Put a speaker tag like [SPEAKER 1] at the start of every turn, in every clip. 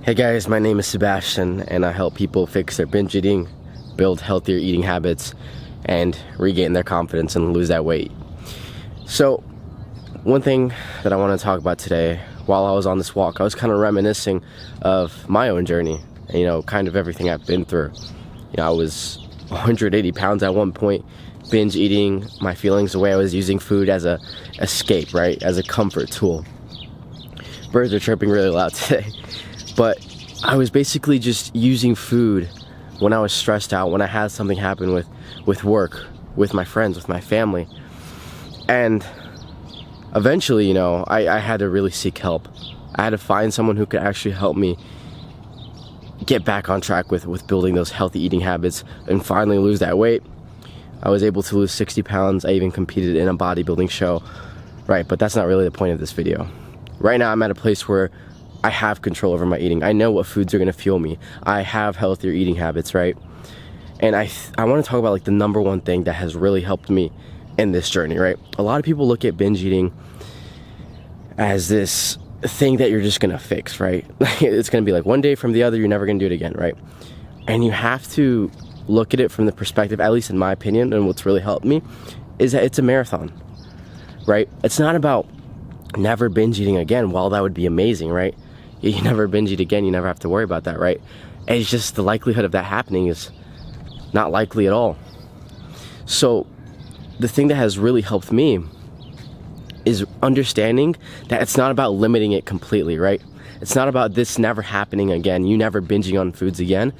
[SPEAKER 1] Hey guys, my name is Sebastian and I help people fix their binge eating, build healthier eating habits, and regain their confidence and lose that weight. So, one thing that I want to talk about today, while I was on this walk, I was kind of reminiscing of my own journey, kind of everything I've been through. I was 180 pounds at one point, binge eating my feelings away. I was using food as a escape, right? As a comfort tool. Birds are chirping really loud today. But I was basically just using food when I was stressed out, when I had something happen with work, with my friends, with my family. And eventually, I had to really seek help. I had to find someone who could actually help me get back on track with building those healthy eating habits and finally lose that weight. I was able to lose 60 pounds. I even competed in a bodybuilding show, right? But that's not really the point of this video. Right now, I'm at a place where I have control over my eating. I know what foods are gonna fuel me. I have healthier eating habits, right? And I wanna talk about the number one thing that has really helped me in this journey, right? A lot of people look at binge eating as this thing that you're just gonna fix, right? It's gonna be like one day from the other, you're never gonna do it again, right? And you have to look at it from the perspective, at least in my opinion, and what's really helped me, is that it's a marathon, right? It's not about never binge eating again. While that would be amazing, right? You never binge eat again, you never have to worry about that, right? And it's just the likelihood of that happening is not likely at all. So the thing that has really helped me is understanding that it's not about limiting it completely, right? It's not about this never happening again, you never binging on foods again.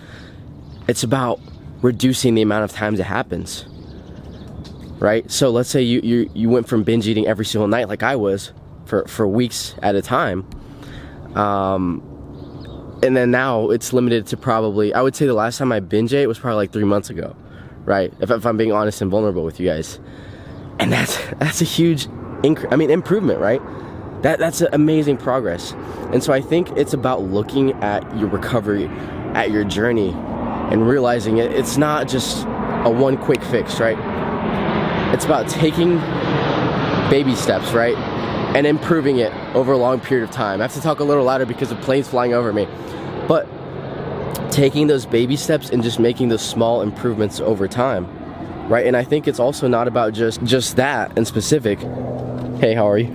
[SPEAKER 1] It's about reducing the amount of times it happens, right? So let's say you went from binge eating every single night like I was for weeks at a time. And then now it's limited to probably, I would say the last time I binge ate was probably like 3 months ago, right? If I'm being honest and vulnerable with you guys. And that's a huge improvement, right? That's an amazing progress. And so I think it's about looking at your recovery, at your journey, and realizing it's not just a one quick fix, right? It's about taking baby steps, right? And improving it over a long period of time. I have to talk a little louder because of planes flying over me. But taking those baby steps and just making those small improvements over time, right? And I think it's also not about just that in specific. Hey, how are you?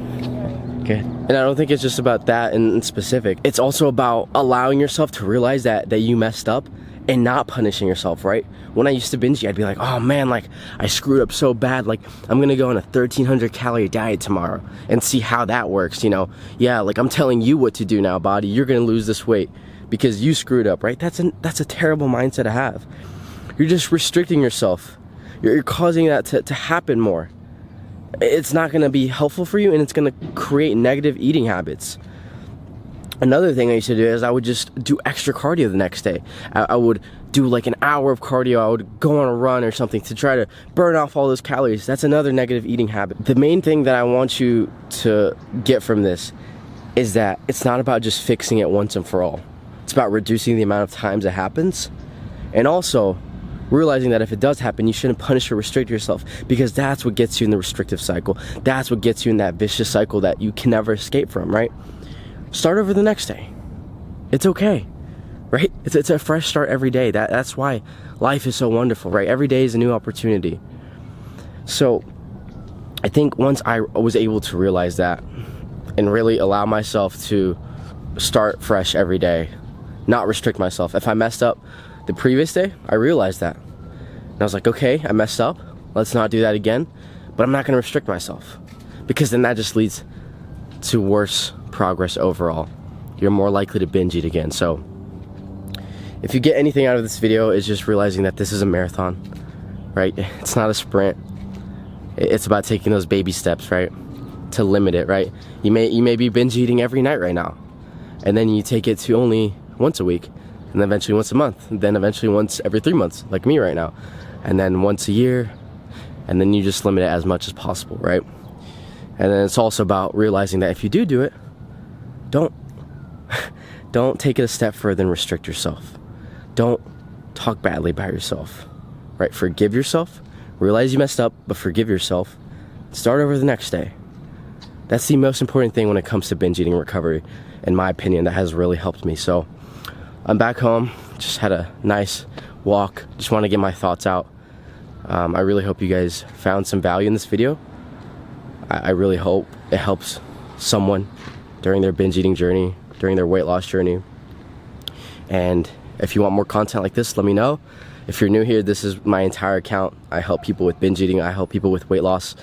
[SPEAKER 1] Good. And I don't think it's just about that in specific. It's also about allowing yourself to realize that you messed up and not punishing yourself, right? When I used to binge eat, I'd be like, oh man, I screwed up so bad, I'm gonna go on a 1,300 calorie diet tomorrow and see how that works, Yeah, I'm telling you what to do now, body. You're gonna lose this weight because you screwed up, right? That's a terrible mindset to have. You're just restricting yourself. You're causing that to happen more. It's not gonna be helpful for you, and it's gonna create negative eating habits. Another thing I used to do is I would just do extra cardio the next day. I would do an hour of cardio. I would go on a run or something to try to burn off all those calories. That's another negative eating habit. The main thing that I want you to get from this is that it's not about just fixing it once and for all. It's about reducing the amount of times it happens, and also realizing that if it does happen, you shouldn't punish or restrict yourself, because that's what gets you in the restrictive cycle. That's what gets you in that vicious cycle that you can never escape from, right? Start over the next day. It's okay, right? It's a fresh start every day. That's why life is so wonderful, right? Every day is a new opportunity. So I think once I was able to realize that and really allow myself to start fresh every day, not restrict myself. If I messed up the previous day, I realized that. And I was like, okay, I messed up. Let's not do that again. But I'm not gonna restrict myself, because then that just leads to worse progress overall. You're more likely to binge eat again. So if you get anything out of this video, is just realizing that this is a marathon, right? It's not a sprint. It's about taking those baby steps, right? To limit it, right? You may be binge eating every night right now, and then you take it to only once a week, and then eventually once a month, and then eventually once every 3 months, like me right now, and then once a year, and then you just limit it as much as possible, right? And then it's also about realizing that if you do it, don't take it a step further and restrict yourself. Don't talk badly about yourself, right? Forgive yourself, realize you messed up, but forgive yourself. Start over the next day. That's the most important thing when it comes to binge eating recovery, in my opinion, that has really helped me. So I'm back home, just had a nice walk, just want to get my thoughts out. I really hope you guys found some value in this video. I really hope it helps someone during their binge eating journey, during their weight loss journey. And if you want more content like this, let me know. If you're new here, this is my entire account. I help people with binge eating, I help people with weight loss.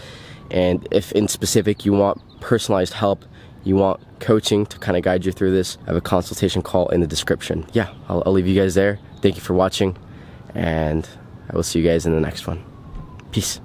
[SPEAKER 1] And if in specific you want personalized help, you want coaching to kind of guide you through this, I have a consultation call in the description. Yeah, I'll leave you guys there. Thank you for watching, and I will see you guys in the next one. Peace.